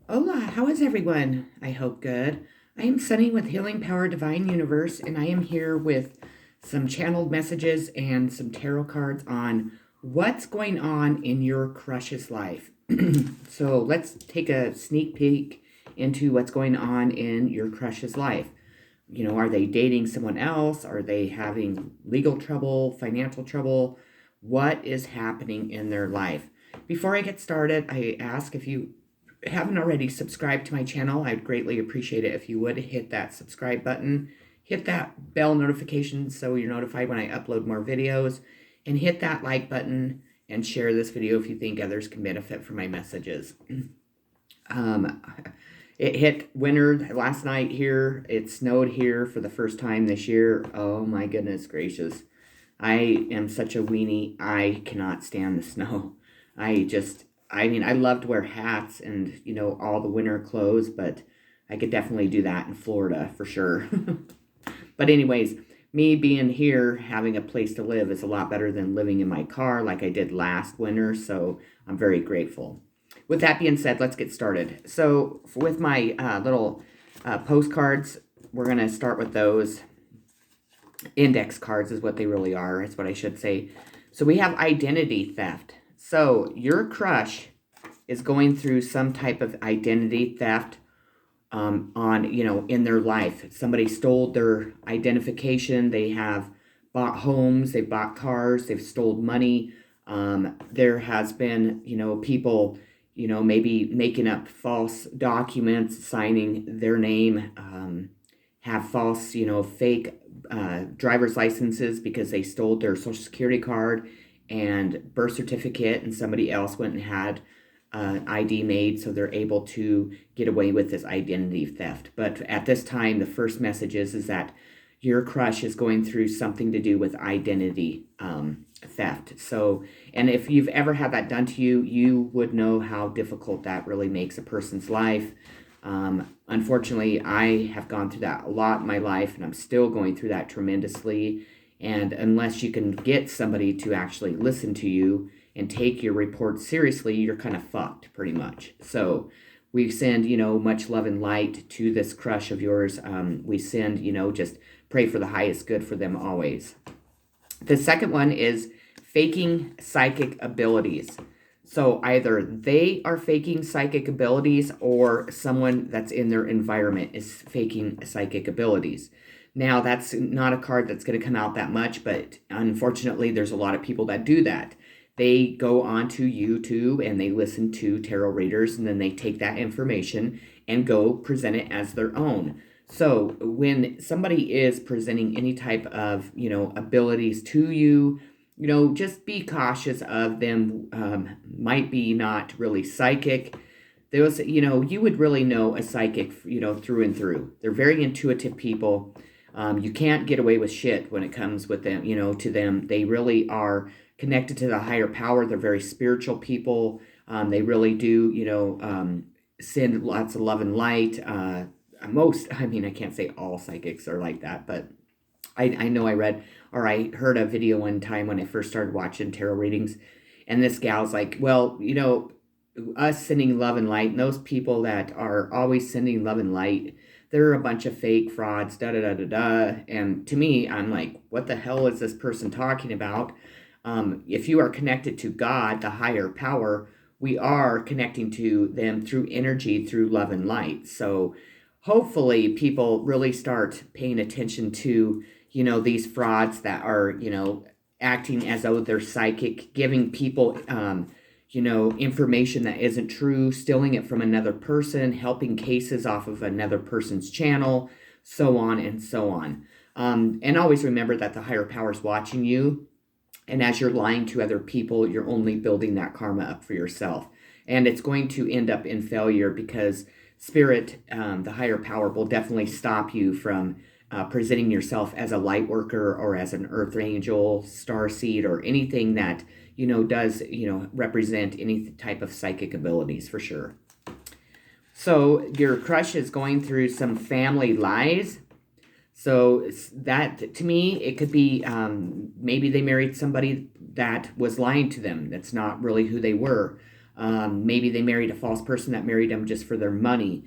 Hola, how is everyone? I hope good. I am Sunny with Healing Power Divine Universe, and I am here with some channeled messages and some tarot cards on what's going on in your crush's life. So let's take a sneak peek into what's going on in your crush's life. Are they dating someone else? Are they having legal trouble, financial trouble? What is happening in their life? Before I get started, I ask if you haven't already subscribed to my channel, I'd greatly appreciate it if you would hit that subscribe button, hit that bell notification so you're notified when I upload more videos, and hit that like button and share this video if you think others can benefit from my messages. Um, it hit winter last night here. It snowed here for the first time this year. Oh my goodness gracious. I am such a weenie. I cannot stand the snow. I love to wear hats and, all the winter clothes, but I could definitely do that in Florida for sure. But anyways, me being here, having a place to live is a lot better than living in my car like I did last winter, so I'm very grateful. With that being said, let's get started. So with my little postcards, we're going to start with those. Index cards is what they really are, is what I should say. So we have identity theft. So your crush is going through some type of identity theft in their life. Somebody stole their identification. They have bought homes, they've bought cars, they've stole money. There has been, people, maybe making up false documents, signing their name, have false, fake driver's licenses because they stole their social security card and birth certificate, and somebody else went and had ID made, so they're able to get away with this identity theft. But at this time, the first message is that your crush is going through something to do with identity theft. So, and if you've ever had that done to you, you would know how difficult that really makes a person's life. Unfortunately, I have gone through that a lot in my life, and I'm still going through that tremendously. And unless you can get somebody to actually listen to you and take your report seriously, you're kind of fucked pretty much. So we send, much love and light to this crush of yours. We send, just pray for the highest good for them always. The second one is faking psychic abilities. So either they are faking psychic abilities or someone that's in their environment is faking psychic abilities. Now, that's not a card that's going to come out that much, but unfortunately, there's a lot of people that do that. They go onto YouTube and they listen to tarot readers, and then they take that information and go present it as their own. So when somebody is presenting any type of, abilities to you, just be cautious of them. Might be not really psychic. Those, you would really know a psychic, through and through. They're very intuitive people. You can't get away with shit when it comes with them, to them. They really are connected to the higher power. They're very spiritual people. They really do, send lots of love and light. I can't say all psychics are like that, but I know I read or I heard a video one time when I first started watching tarot readings, and this gal's like, well, us sending love and light, and those people that are always sending love and light, they're a bunch of fake frauds, da da da da da. And to me, I'm like, what the hell is this person talking about? If you are connected to God, the higher power, we are connecting to them through energy, through love and light. So hopefully people really start paying attention to, these frauds that are, acting as though they're psychic, giving people, information that isn't true, stealing it from another person, helping cases off of another person's channel, so on and so on. And always remember that the higher power is watching you. And as you're lying to other people, you're only building that karma up for yourself. And it's going to end up in failure because spirit, the higher power, will definitely stop you from presenting yourself as a light worker or as an earth angel, star seed, or anything that, does, represent any type of psychic abilities for sure. So your crush is going through some family lies. So that, to me, it could be maybe they married somebody that was lying to them. That's not really who they were. Maybe they married a false person that married them just for their money,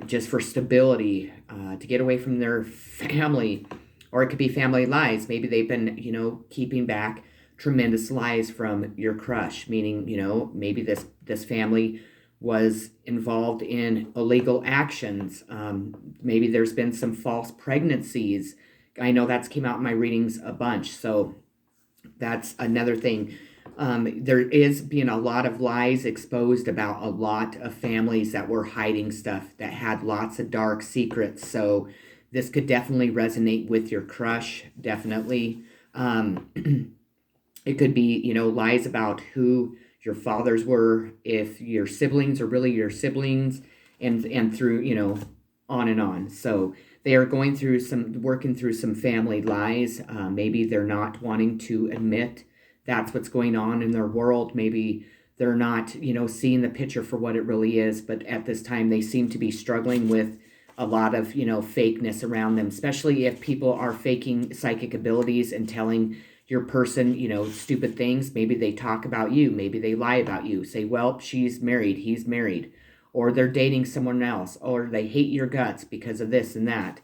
just for stability, to get away from their family. Or it could be family lies. Maybe they've been, keeping back tremendous lies from your crush, meaning, maybe this family was involved in illegal actions. Maybe there's been some false pregnancies. I know that's came out in my readings a bunch, so that's another thing. There is being a lot of lies exposed about a lot of families that were hiding stuff, that had lots of dark secrets. So this could definitely resonate with your crush, definitely. It could be, lies about who your fathers were, if your siblings are really your siblings, and through, on and on. So they are working through some family lies. Maybe they're not wanting to admit that's what's going on in their world. Maybe they're not, seeing the picture for what it really is. But at this time, they seem to be struggling with a lot of, fakeness around them, especially if people are faking psychic abilities and telling your person, stupid things. Maybe they talk about you. Maybe they lie about you. Say, well, she's married, he's married. Or they're dating someone else. Or they hate your guts because of this and that.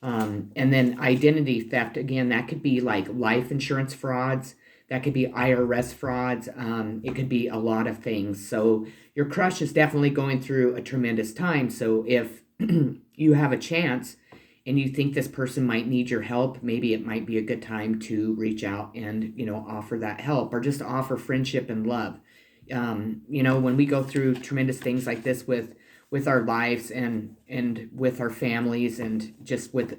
And then identity theft, again, that could be like life insurance frauds. That could be IRS frauds. It could be a lot of things. So your crush is definitely going through a tremendous time. So if you have a chance and you think this person might need your help, maybe it might be a good time to reach out and, offer that help, or just offer friendship and love. When we go through tremendous things like this with our lives and with our families, and just with,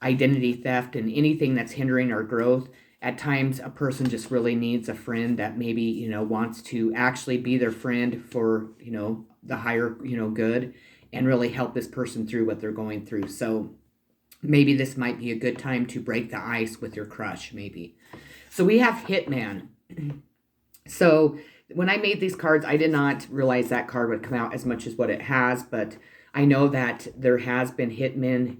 identity theft and anything that's hindering our growth, at times a person just really needs a friend that maybe, wants to actually be their friend for, the higher, good, and really help this person through what they're going through. So maybe this might be a good time to break the ice with your crush, maybe. So we have Hitman. So when I made these cards, I did not realize that card would come out as much as what it has, but I know that there has been hitmen,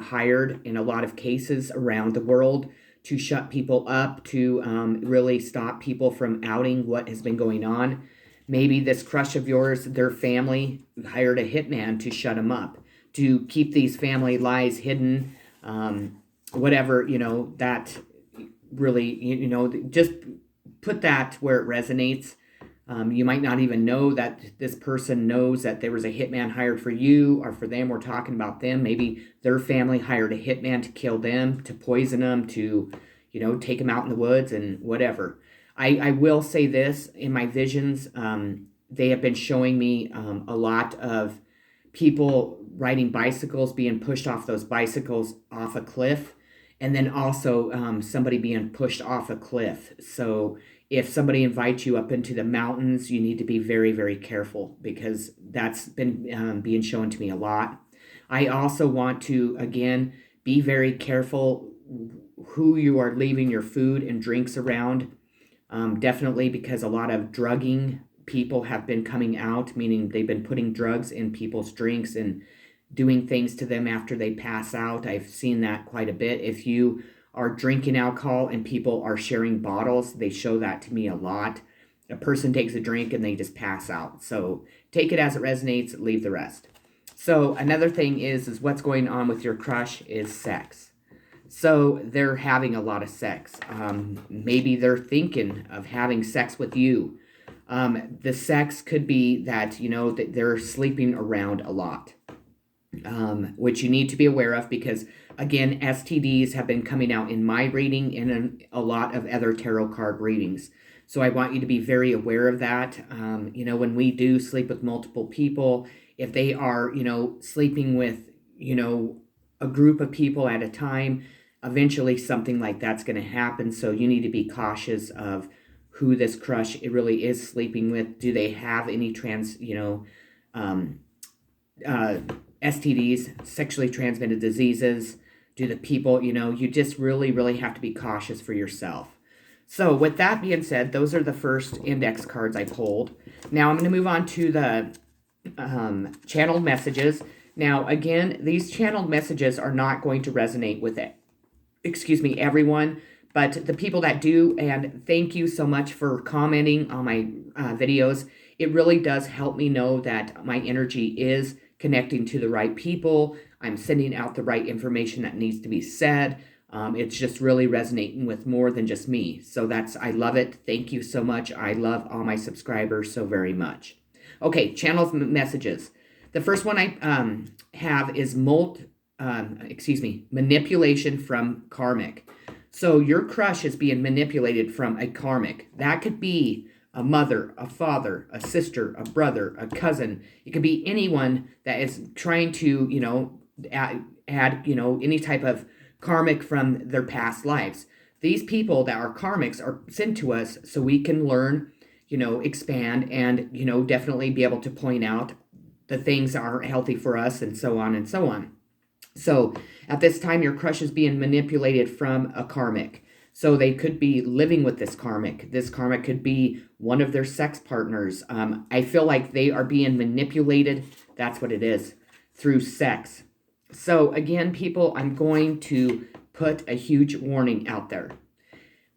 hired in a lot of cases around the world to shut people up, to really stop people from outing what has been going on. Maybe this crush of yours, their family hired a hitman to shut them up, to keep these family lies hidden, whatever, that really, just put that where it resonates. You might not even know that this person knows that there was a hitman hired for you or for them. We're talking about them. Maybe their family hired a hitman to kill them, to poison them, to, take them out in the woods and whatever. I will say this, in my visions, they have been showing me a lot of people riding bicycles, being pushed off those bicycles off a cliff, and then also somebody being pushed off a cliff. So if somebody invites you up into the mountains, you need to be very, very careful, because that's been being shown to me a lot. I also want to, again, be very careful who you are leaving your food and drinks around. Definitely, because a lot of drugging people have been coming out, meaning they've been putting drugs in people's drinks and doing things to them after they pass out. I've seen that quite a bit. If you are drinking alcohol and people are sharing bottles, they show that to me a lot. A person takes a drink and they just pass out. So take it as it resonates, leave the rest. So another thing is what's going on with your crush is sex. So they're having a lot of sex. Maybe they're thinking of having sex with you. The sex could be that, that they're sleeping around a lot, which you need to be aware of, because, again, STDs have been coming out in my reading and in a lot of other tarot card readings. So I want you to be very aware of that. When we do sleep with multiple people, if they are, sleeping with, a group of people at a time, eventually something like that's going to happen. So you need to be cautious of who this crush it really is sleeping with. Do they have any STDs, sexually transmitted diseases? Do the people, you just really, really have to be cautious for yourself. So with that being said, those are the first index cards I pulled. Now I'm going to move on to the channeled messages. Now, again, these channeled messages are not going to resonate with everyone, But the people that do, and thank you so much for commenting on my videos. It really does help me know that my energy is connecting to the right people. I'm sending out the right information that needs to be said. It's just really resonating with more than just me. So I love it. Thank you so much. I love all my subscribers so very much. Okay, channels messages. The first one I have is manipulation from karmic. So your crush is being manipulated from a karmic. That could be a mother, a father, a sister, a brother, a cousin. It could be anyone that is trying to, add any type of karmic from their past lives. These people that are karmics are sent to us so we can learn, expand, and, definitely be able to point out the things that aren't healthy for us, and so on and so on. So at this time, your crush is being manipulated from a karmic. So they could be living with this karmic. This karmic could be one of their sex partners. I feel like they are being manipulated. That's what it is, through sex. So again, people, I'm going to put a huge warning out there.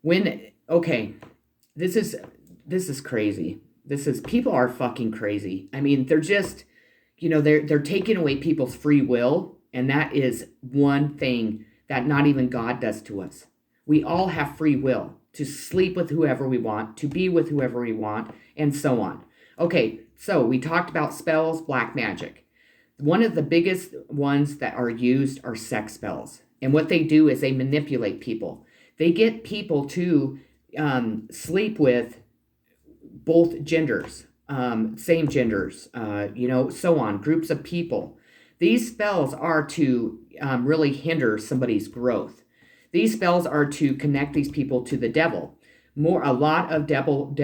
This is crazy. People are fucking crazy. I mean, they're just, they're taking away people's free will. And that is one thing that not even God does to us. We all have free will to sleep with whoever we want, to be with whoever we want, and so on. Okay, so we talked about spells, black magic. One of the biggest ones that are used are sex spells. And what they do is they manipulate people. They get people to sleep with both genders, same genders, so on, groups of people. These spells are to really hinder somebody's growth. These spells are to connect these people to the devil. A lot of devil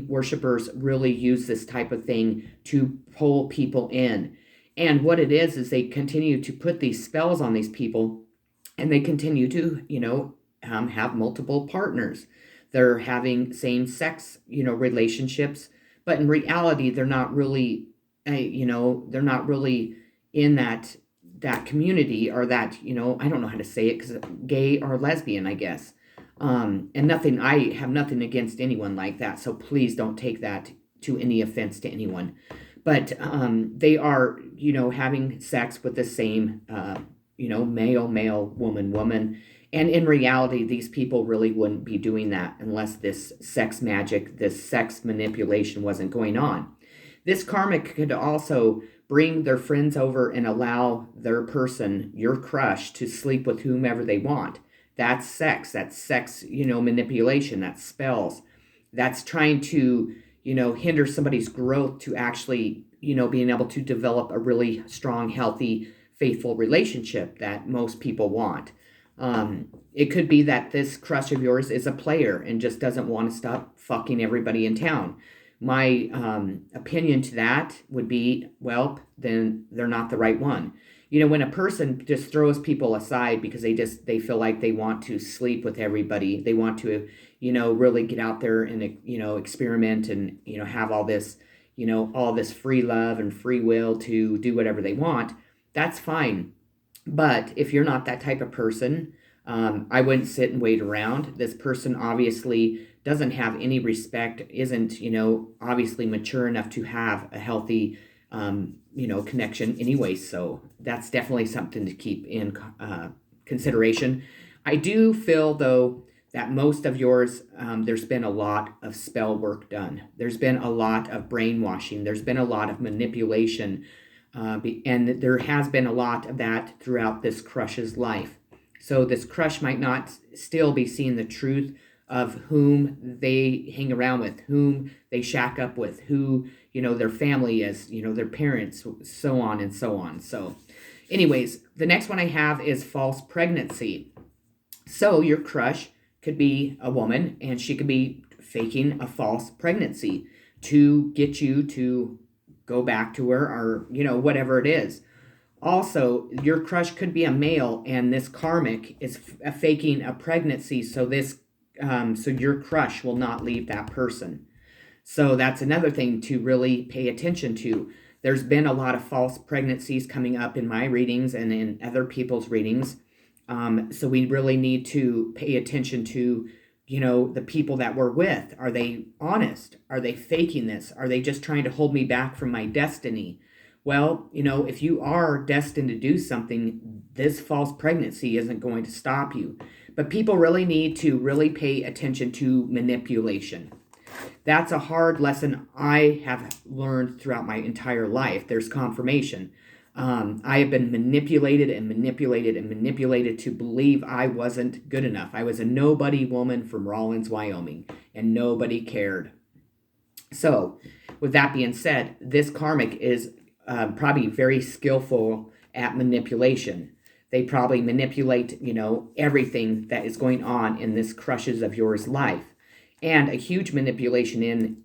worshipers really use this type of thing to pull people in. And what it is they continue to put these spells on these people, and they continue to, have multiple partners. They're having same-sex, relationships, but in reality, they're not really, in that community, or that, I don't know how to say it, because gay or lesbian, I guess. And I have nothing against anyone like that, so please don't take that to any offense to anyone. But they are, having sex with the same, male, woman. And in reality, these people really wouldn't be doing that unless this sex magic, this sex manipulation wasn't going on. This karmic could also bring their friends over and allow their person, your crush, to sleep with whomever they want. That's sex. Manipulation. That's spells. That's trying to, hinder somebody's growth to actually, being able to develop a really strong, healthy, faithful relationship that most people want. It could be that this crush of yours is a player and just doesn't want to stop fucking everybody in town. My opinion to that would be, well, then they're not the right one. When a person just throws people aside because they feel like they want to sleep with everybody, they want to, really get out there and, experiment and, have all this free love and free will to do whatever they want, that's fine. But if you're not that type of person, I wouldn't sit and wait around. This person obviously doesn't have any respect, isn't, obviously mature enough to have a healthy, connection anyway. So that's definitely something to keep in consideration. I do feel, though, that most of yours, there's been a lot of spell work done. There's been a lot of brainwashing. There's been a lot of manipulation. And there has been a lot of that throughout this crush's life. So this crush might not still be seeing the truth of whom they hang around with, whom they shack up with, who, their family is, their parents, so on and so on. So anyways, the next one I have is false pregnancy. So your crush could be a woman, and she could be faking a false pregnancy to get you to go back to her, or, whatever it is. Also, your crush could be a male, and this karmic is faking a pregnancy, so your crush will not leave that person. So that's another thing to really pay attention to. There's been a lot of false pregnancies coming up in my readings and in other people's readings. So we really need to pay attention to, the people that we're with. Are they honest? Are they faking this? Are they just trying to hold me back from my destiny? Well, if you are destined to do something, this false pregnancy isn't going to stop you. But people really need to really pay attention to manipulation. That's a hard lesson I have learned throughout my entire life. There's confirmation. I have been manipulated and manipulated and manipulated to believe I wasn't good enough. I was a nobody woman from Rawlins, Wyoming, and nobody cared. So, with that being said, this karmic is probably very skillful at manipulation. They probably manipulate, everything that is going on in this crushes of yours life. And a huge manipulation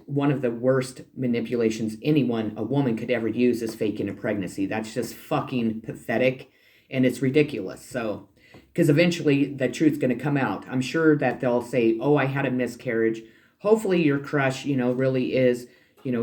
one of the worst manipulations a woman could ever use is faking a pregnancy. That's just fucking pathetic, and it's ridiculous. So, because eventually the truth's going to come out. I'm sure that they'll say, oh, I had a miscarriage. Hopefully your crush, really is,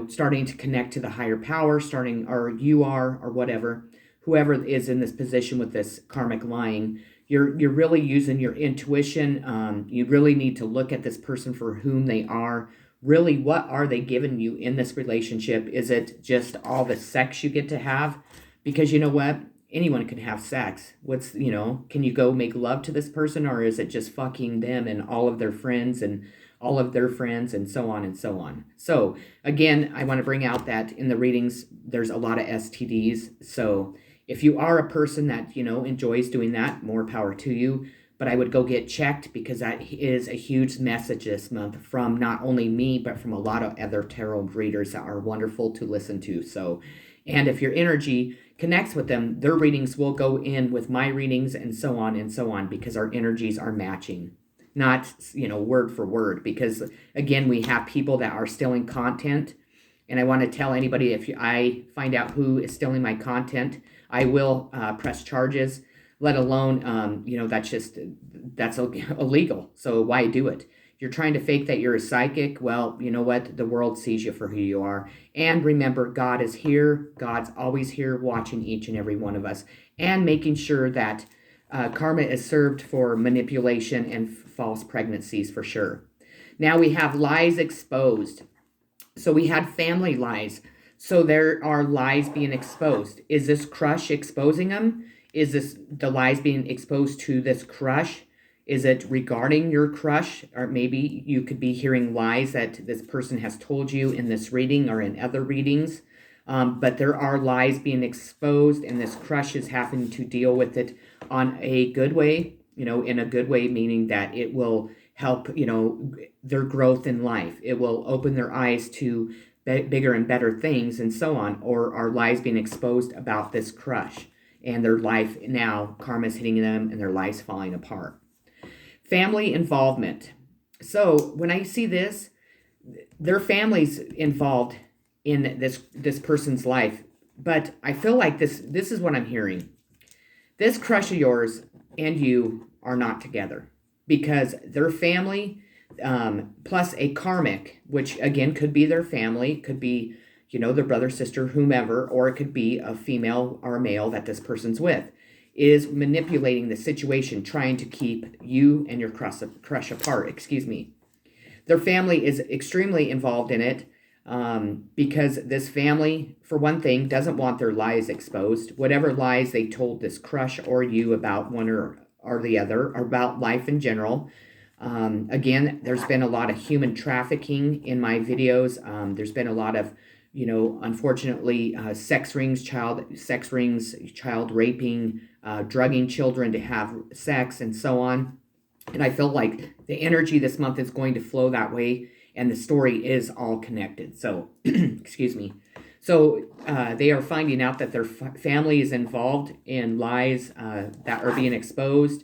starting to connect to the higher power, or you are, or whatever, whoever is in this position with this karmic lying. You're really using your intuition. You really need to look at this person for whom they are. Really, what are they giving you in this relationship? Is it just all the sex you get to have? Because you know what? Anyone can have sex. Can you go make love to this person, or is it just fucking them and all of their friends and all of their friends and so on and so on? So again, I want to bring out that in the readings, there's a lot of STDs. So if you are a person that, enjoys doing that, more power to you. But I would go get checked, because that is a huge message this month from not only me, but from a lot of other tarot readers that are wonderful to listen to. So, and if your energy connects with them, their readings will go in with my readings and so on, because our energies are matching. Not, word for word, because again, we have people that are stealing content. And I want to tell anybody, if I find out who is stealing my content, I will press charges, let alone, that's illegal. So why do it? You're trying to fake that you're a psychic. Well, you know what? The world sees you for who you are. And remember, God is here. God's always here watching each and every one of us and making sure that karma is served for manipulation and false pregnancies for sure. Now we have lies exposed. So we had family lies. So there are lies being exposed. Is this crush exposing them? Is this the lies being exposed to this crush? Is it regarding your crush? Or maybe you could be hearing lies that this person has told you in this reading or in other readings. But there are lies being exposed, and this crush is having to deal with it on a good way, in a good way, meaning that it will help, their growth in life. It will open their eyes to bigger and better things and so on, or are lies being exposed about this crush and their life now, karma's hitting them and their lives falling apart. Family involvement. So when I see this, their family's involved in this person's life, but I feel like this is what I'm hearing. This crush of yours and you are not together, because their family plus a karmic, which again could be their family, could be, their brother, sister, whomever, or it could be a female or a male that this person's with, is manipulating the situation, trying to keep you and your crush apart. Their family is extremely involved in it, because this family, for one thing, doesn't want their lies exposed. Whatever lies they told this crush or you about one or the other, or about life in general. Again, there's been a lot of human trafficking in my videos. There's been a lot of, unfortunately, sex rings, child raping, drugging children to have sex, and so on. And I feel like the energy this month is going to flow that way, and the story is all connected. So, excuse me. So they are finding out that their family is involved in lies that are being exposed.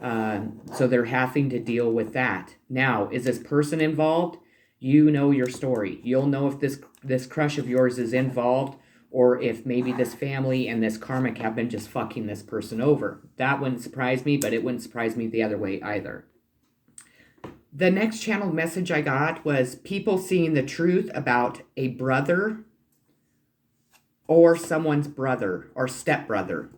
So they're having to deal with that. Now, is this person involved? You know your story. You'll know if this crush of yours is involved, or if maybe this family and this karmic have been just fucking this person over. That wouldn't surprise me, but it wouldn't surprise me the other way either. The next channel message I got was people seeing the truth about a brother or someone's brother or stepbrother.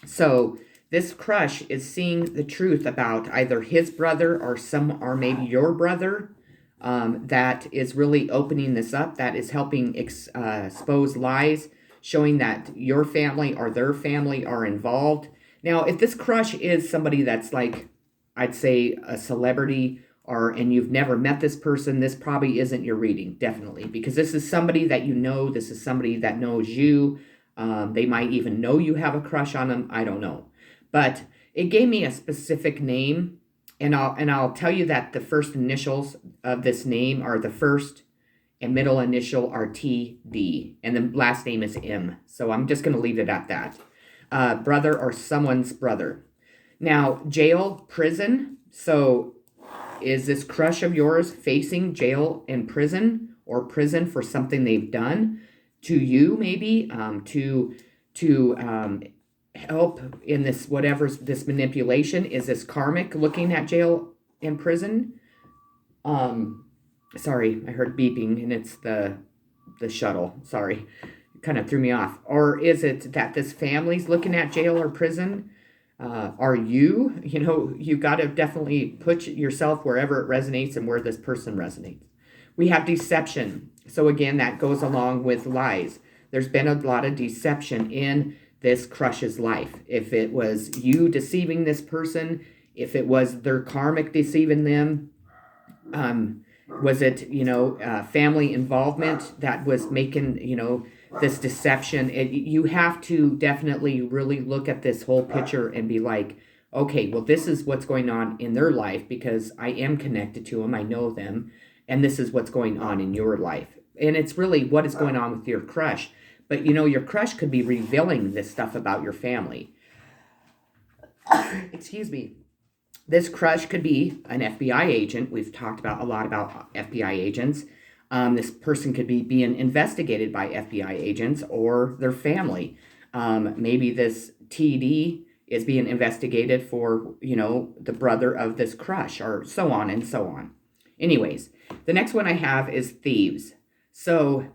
So This crush is seeing the truth about either his brother or maybe your brother. That is really opening this up. That is helping expose lies, showing that your family or their family are involved. Now, if this crush is somebody that's like, I'd say a celebrity, and you've never met this person, this probably isn't your reading, definitely, because this is somebody that you know. This is somebody that knows you. They might even know you have a crush on them. I don't know, but it gave me a specific name, and I'll tell you that the first initials of this name are the first and middle initial are TD, and the last name is M. So I'm just going to leave it at that. Brother or someone's brother. Now, jail, prison. So is this crush of yours facing jail and prison, or prison for something they've done to you, maybe to help in this whatever's this manipulation? Is this karmic looking at jail and prison? Sorry, I heard beeping, and it's the shuttle. Sorry, it kind of threw me off. Or is it that this family's looking at jail or prison? Are you? You got to definitely put yourself wherever it resonates and where this person resonates. We have deception. So again, that goes along with lies. There's been a lot of deception in this crush's life. If it was you deceiving this person, if it was their karmic deceiving them, was it, family involvement that was making, this deception? You have to definitely really look at this whole picture and be like, okay, well, this is what's going on in their life because I am connected to them. I know them. And this is what's going on in your life. And it's really what is going on with your crush. But, your crush could be revealing this stuff about your family. Excuse me. This crush could be an FBI agent. We've talked a lot about FBI agents. This person could be being investigated by FBI agents or their family. Maybe this TD is being investigated for, the brother of this crush, or so on and so on. Anyways, the next one I have is thieves. So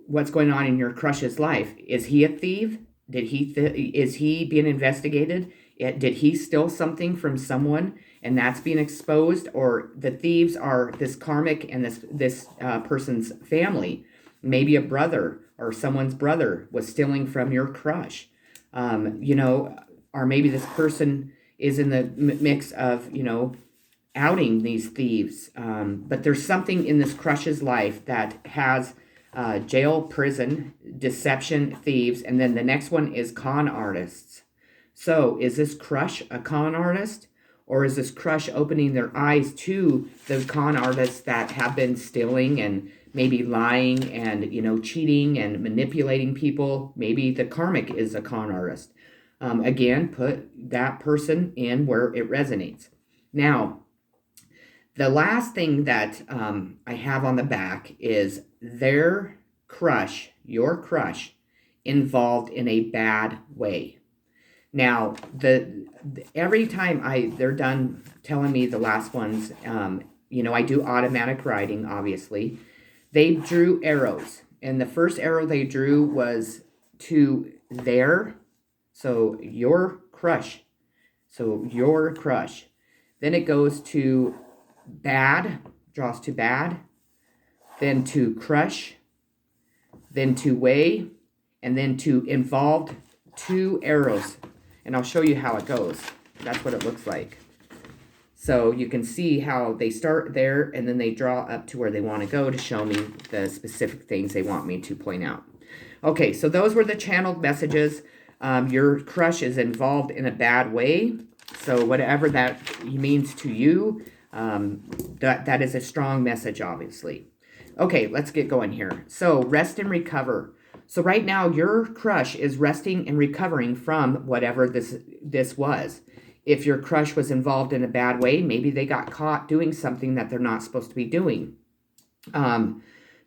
what's going on in your crush's life? Is he a thief? Is he being investigated? Did he steal something from someone and that's being exposed? Or the thieves are this karmic and this person's family. Maybe a brother or someone's brother was stealing from your crush. Or maybe this person is in the mix of, outing these thieves. But there's something in this crush's life that has jail, prison, deception, thieves, and then the next one is con artists. So is this crush a con artist? Or is this crush opening their eyes to the con artists that have been stealing and maybe lying and, cheating and manipulating people? Maybe the karmic is a con artist. Again, put that person in where it resonates. Now, the last thing that I have on the back is their crush, your crush, involved in a bad way. Now, every time they're done telling me the last ones, I do automatic writing, obviously. They drew arrows, and the first arrow they drew was to so your crush. So your crush. Then it goes to bad, draws to bad, then to crush, then to way, and then to involved, 2 arrows. And I'll show you how it goes. That's what it looks like. So you can see how they start there and then they draw up to where they want to go to show me the specific things they want me to point out. Okay, so those were the channeled messages. Your crush is involved in a bad way. So whatever that means to you, that is a strong message, obviously. Okay, let's get going here. So rest and recover. So right now, your crush is resting and recovering from whatever this was. If your crush was involved in a bad way, maybe they got caught doing something that they're not supposed to be doing.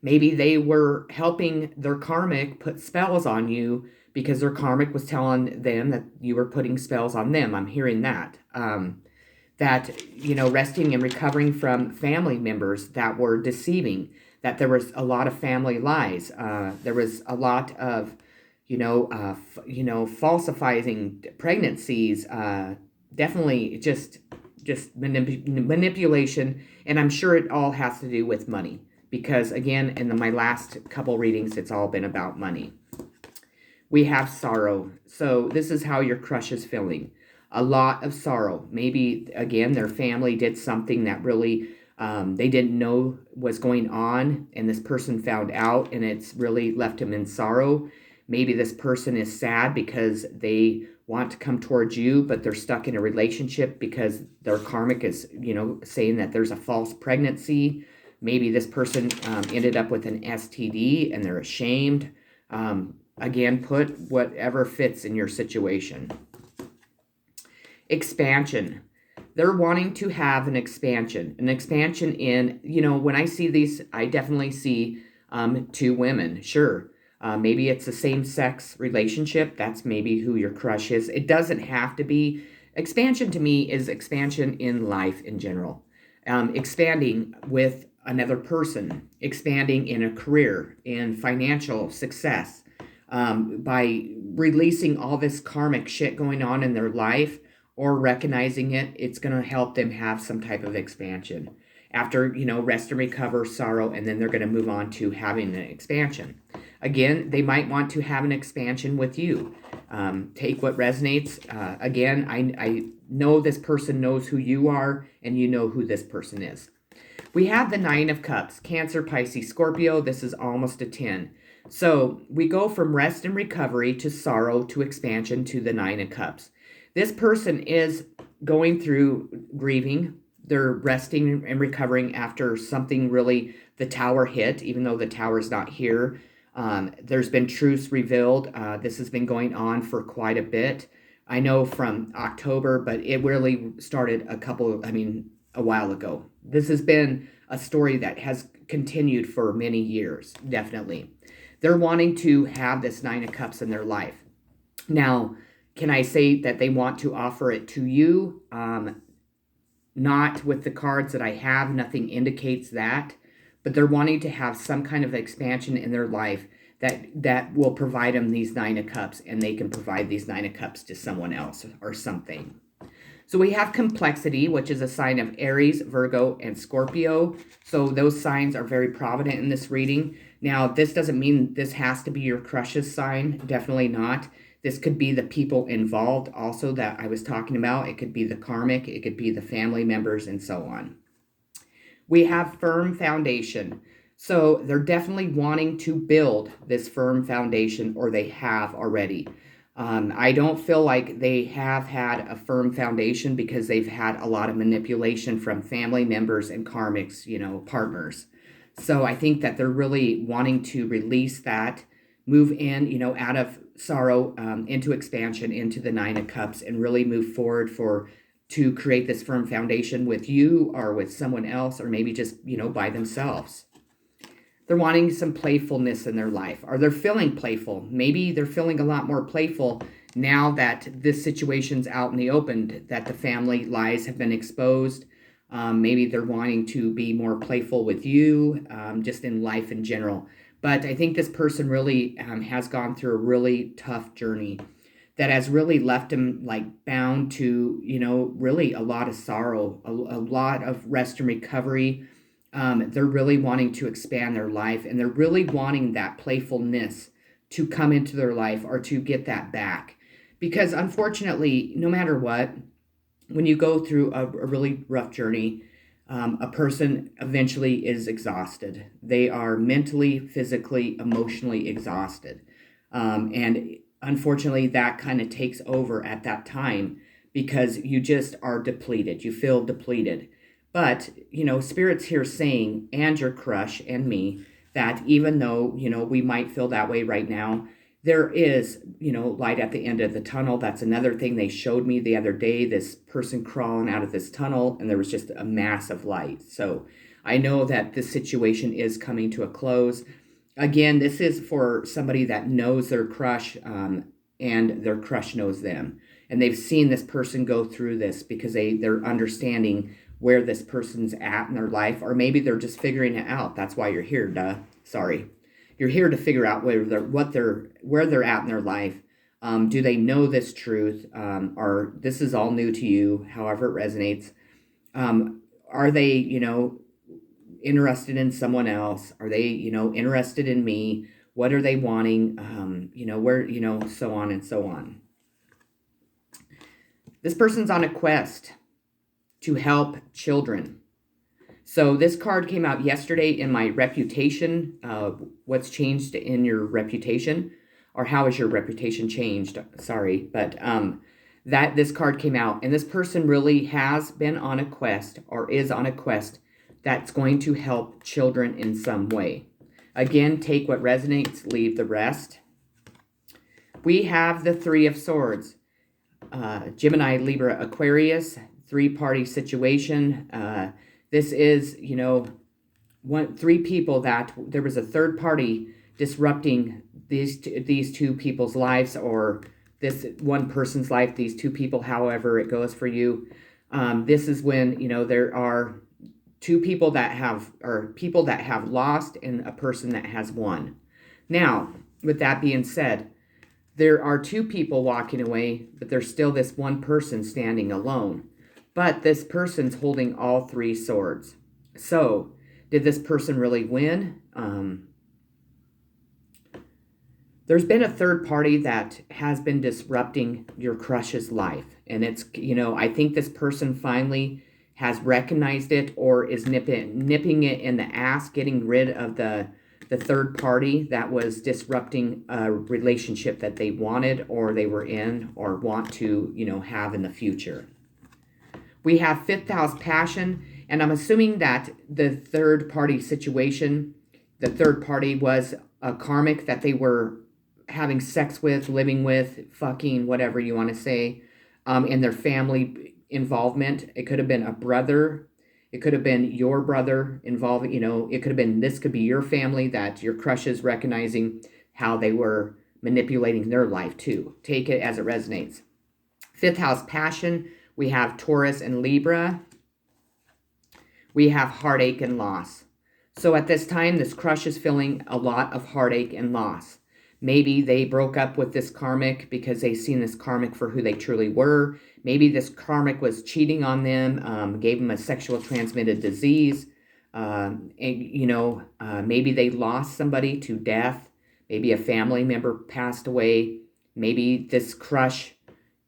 Maybe they were helping their karmic put spells on you because their karmic was telling them that you were putting spells on them. I'm hearing that. Resting and recovering from family members that were deceiving, that there was a lot of family lies. There was a lot of, falsifying pregnancies, definitely just manipulation, and I'm sure it all has to do with money because again, in my last couple readings, it's all been about money. We have sorrow. So this is how your crush is feeling. A lot of sorrow. Maybe, again, their family did something that really they didn't know was going on, and this person found out, and it's really left him in sorrow. Maybe this person is sad because they want to come towards you, but they're stuck in a relationship because their karmic is, saying that there's a false pregnancy. Maybe this person ended up with an STD and they're ashamed. Again, put whatever fits in your situation. Expansion. They're wanting to have an expansion in, when I see these, I definitely see two women. Sure. Maybe it's a same-sex relationship. That's maybe who your crush is. It doesn't have to be. Expansion to me is expansion in life in general. Expanding with another person. Expanding in a career, in financial success. By releasing all this karmic shit going on in their life or recognizing it, it's going to help them have some type of expansion. After, rest and recover, sorrow, and then they're going to move on to having an expansion. Again, they might want to have an expansion with you. Take what resonates. Again, I know this person knows who you are, and you know who this person is. We have the Nine of Cups, Cancer, Pisces, Scorpio. This is almost a 10. So we go from rest and recovery to sorrow to expansion to the Nine of Cups. This person is going through grieving. They're resting and recovering after something really, the tower hit, even though the tower is not here. There's been truths revealed. This has been going on for quite a bit. I know from October, but it really started a while ago. This has been a story that has continued for many years, definitely. They're wanting to have this Nine of Cups in their life. Now, can I say that they want to offer it to you? Not with the cards that I have. Nothing indicates that. But they're wanting to have some kind of expansion in their life that will provide them these Nine of Cups, and they can provide these Nine of Cups to someone else or something. So we have complexity, which is a sign of Aries, Virgo, and Scorpio. So those signs are very prominent in this reading. Now, this doesn't mean this has to be your crush's sign. Definitely not. This could be the people involved also that I was talking about. It could be the karmic. It could be the family members and so on. We have firm foundation. So they're definitely wanting to build this firm foundation, or they have already. I don't feel like they have had a firm foundation because they've had a lot of manipulation from family members and karmics, partners. So I think that they're really wanting to release that, move in, out of sorrow into expansion, into the Nine of Cups, and really move forward to create this firm foundation with you or with someone else, or maybe just, by themselves. They're wanting some playfulness in their life, or they're feeling playful. Maybe they're feeling a lot more playful now that this situation's out in the open, that the family lies have been exposed. Maybe they're wanting to be more playful with you, just in life in general. But I think this person really has gone through a really tough journey that has really left them bound to, really a lot of sorrow, a lot of rest and recovery. They're really wanting to expand their life, and they're really wanting that playfulness to come into their life or to get that back. Because unfortunately, no matter what, when you go through a really rough journey, a person eventually is exhausted. They are mentally, physically, emotionally exhausted. And unfortunately, that kind of takes over at that time because you just are depleted. You feel depleted. But, Spirit's here saying, and your crush and me, that even though, we might feel that way right now, there is, light at the end of the tunnel. That's another thing they showed me the other day, this person crawling out of this tunnel, and there was just a mass of light. So I know that this situation is coming to a close. Again, this is for somebody that knows their crush, and their crush knows them. And they've seen this person go through this because they're understanding where this person's at in their life, or maybe they're just figuring it out. That's why you're here, duh. Sorry. You're here to figure out where they're at in their life. Do they know this truth? Or this is all new to you, however it resonates. Are they, interested in someone else? Are they, interested in me? What are they wanting? Where, so on and so on. This person's on a quest to help children. So this card came out yesterday in my reputation. What's changed in your reputation, or how has your reputation changed? Sorry, but that this card came out, and this person really has been on a quest, or is on a quest, that's going to help children in some way. Again, take what resonates, leave the rest. We have the Three of Swords. Gemini, Libra, Aquarius, three-party situation. This is, three people that there was a third party disrupting these two people's lives, or this one person's life, these two people, however it goes for you. This is when, there are two people that have lost and a person that has won. Now, with that being said, there are two people walking away, but there's still this one person standing alone. But this person's holding all three swords. So, did this person really win? There's been a third party that has been disrupting your crush's life. And it's, I think this person finally has recognized it, or is nipping it in the ass, getting rid of the third party that was disrupting a relationship that they wanted, or they were in, or want to, have in the future. We have fifth house passion, and I'm assuming that the third party situation, the third party was a karmic that they were having sex with, living with, fucking, whatever you want to say, in their family involvement. It could have been a brother. It could have been your brother involving, it could have been, this could be your family that your crush is recognizing how they were manipulating their life too. Take it as it resonates. Fifth house passion. We have Taurus and Libra. We have heartache and loss. So at this time, this crush is feeling a lot of heartache and loss. Maybe they broke up with this karmic because they seen this karmic for who they truly were. Maybe this karmic was cheating on them, gave them a sexual transmitted disease. Maybe they lost somebody to death. Maybe a family member passed away. Maybe this crush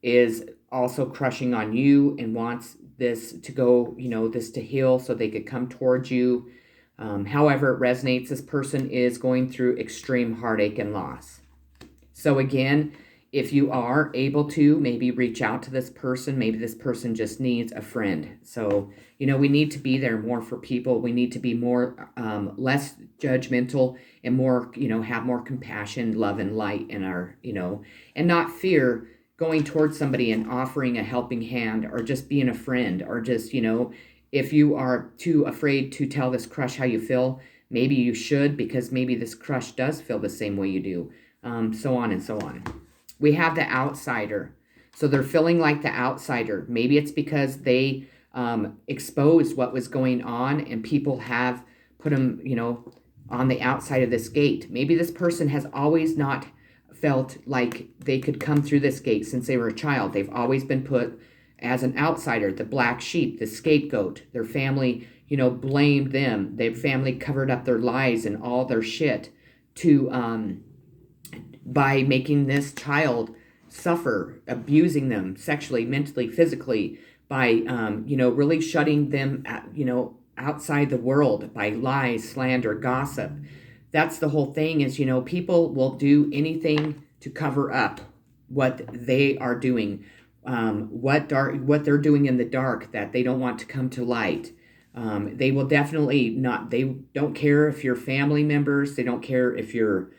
is also crushing on you and wants this to go, this to heal so they could come towards you. However it resonates, this person is going through extreme heartache and loss. So again, if you are able to, maybe reach out to this person. Maybe this person just needs a friend. So, we need to be there more for people. We need to be more, less judgmental, and more, have more compassion, love, and light in our, and not fear going towards somebody and offering a helping hand, or just being a friend, or just, if you are too afraid to tell this crush how you feel, maybe you should, because maybe this crush does feel the same way you do, so on and so on. We have the outsider. So they're feeling like the outsider. Maybe it's because they exposed what was going on, and people have put them, on the outside of this gate. Maybe this person has always not felt like they could come through this gate since they were a child. They've always been put as an outsider, the black sheep, the scapegoat. Their family, blamed them. Their family covered up their lies and all their shit by making this child suffer, abusing them sexually, mentally, physically, by, really shutting them, outside the world by lies, slander, gossip. That's the whole thing is, people will do anything to cover up what they are doing, what they're doing in the dark that they don't want to come to light. They will definitely not, they don't care if you're family members. They don't care if you're,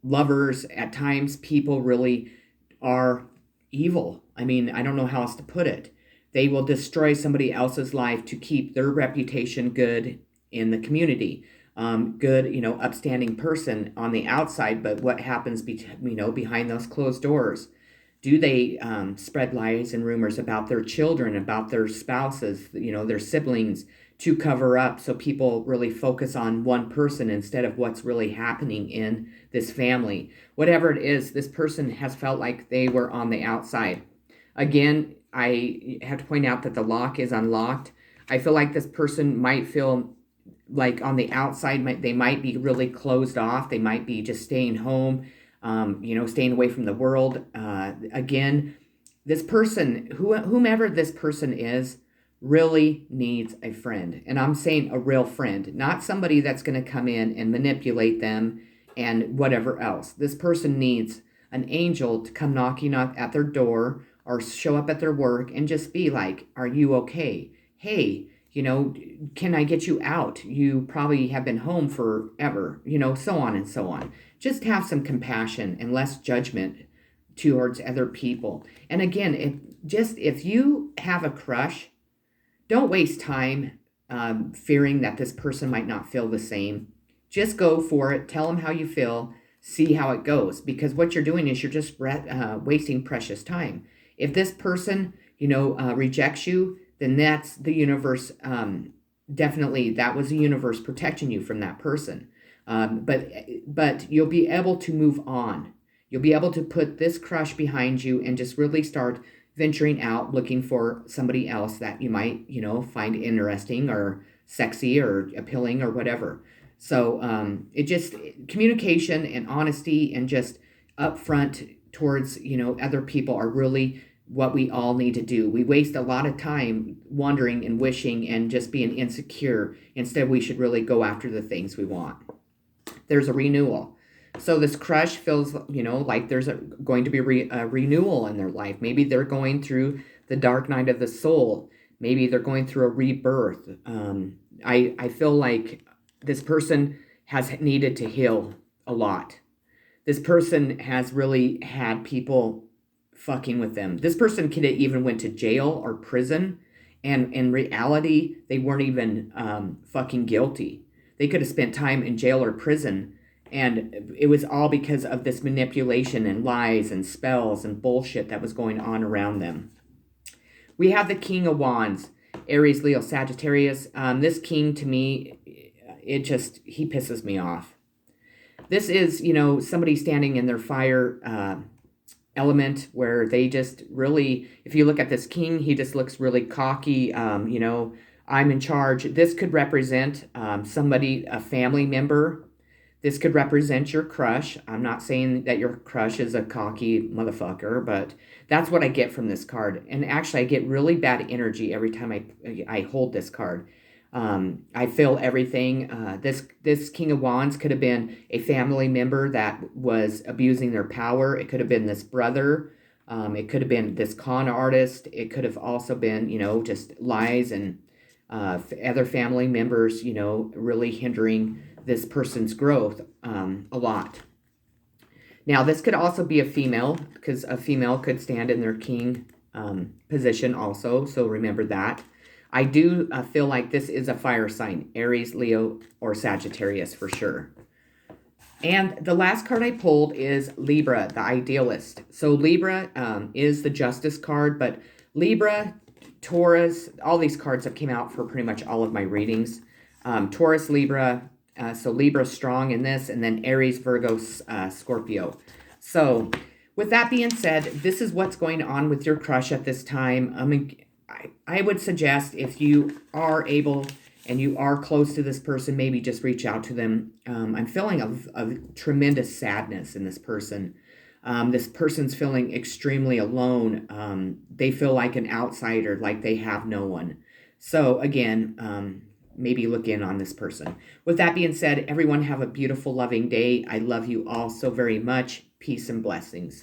lovers. At times, people really are evil. I mean, I don't know how else to put it. They will destroy somebody else's life to keep their reputation good in the community. Good, upstanding person on the outside, but what happens, behind those closed doors? Do they spread lies and rumors about their children, about their spouses, their siblings? to cover up, so people really focus on one person instead of what's really happening in this family. Whatever it is, this person has felt like they were on the outside. Again, I have to point out that the lock is unlocked. I feel like this person might feel like on the outside, they might be really closed off. They might be just staying home, staying away from the world. Again, this person, whomever this person is, really needs a friend. And I'm saying a real friend, not somebody that's going to come in and manipulate them and whatever else. This person needs an angel to come knocking at their door or show up at their work and just be like, are you okay? Hey, can I get you out? You probably have been home forever, so on and so on. Just have some compassion and less judgment towards other people. And again, if you have a crush, don't waste time fearing that this person might not feel the same. Just go for it. Tell them how you feel. See how it goes. Because what you're doing is you're just wasting precious time. If this person, rejects you, then that's the universe. Definitely, that was the universe protecting you from that person. But you'll be able to move on. You'll be able to put this crush behind you and just really start venturing out looking for somebody else that you might, find interesting or sexy or appealing or whatever. So communication and honesty and just upfront towards, other people are really what we all need to do. We waste a lot of time wondering and wishing and just being insecure. Instead, we should really go after the things we want. There's a renewal. So this crush feels, like there's going to be a renewal in their life. Maybe they're going through the dark night of the soul. Maybe they're going through a rebirth. I feel like this person has needed to heal a lot. This person has really had people fucking with them. This person could have even went to jail or prison, and in reality, they weren't even fucking guilty. They could have spent time in jail or prison, and it was all because of this manipulation and lies and spells and bullshit that was going on around them. We have the King of Wands, Aries, Leo, Sagittarius. This king, to me, he pisses me off. This is, somebody standing in their fire element where they just really, if you look at this king, he just looks really cocky. I'm in charge. This could represent somebody, a family member. This could represent your crush. I'm not saying that your crush is a cocky motherfucker, but that's what I get from this card. And actually, I get really bad energy every time I hold this card. I feel everything. This King of Wands could have been a family member that was abusing their power. It could have been this brother. It could have been this con artist. It could have also been, just lies and other family members, really hindering this person's growth a lot. Now, this could also be a female, because a female could stand in their king position also, so remember that. I do feel like this is a fire sign, Aries, Leo, or Sagittarius for sure. And the last card I pulled is Libra, the idealist. So Libra is the justice card, but Libra, Taurus, all these cards have came out for pretty much all of my readings. Taurus, Libra, so Libra strong in this, and then Aries, Virgo, Scorpio. So with that being said, this is what's going on with your crush at this time. I would suggest if you are able and you are close to this person, maybe just reach out to them. I'm feeling a tremendous sadness in this person. This person's feeling extremely alone. They feel like an outsider, like they have no one. So again, maybe look in on this person. With that being said, everyone have a beautiful, loving day. I love you all so very much. Peace and blessings.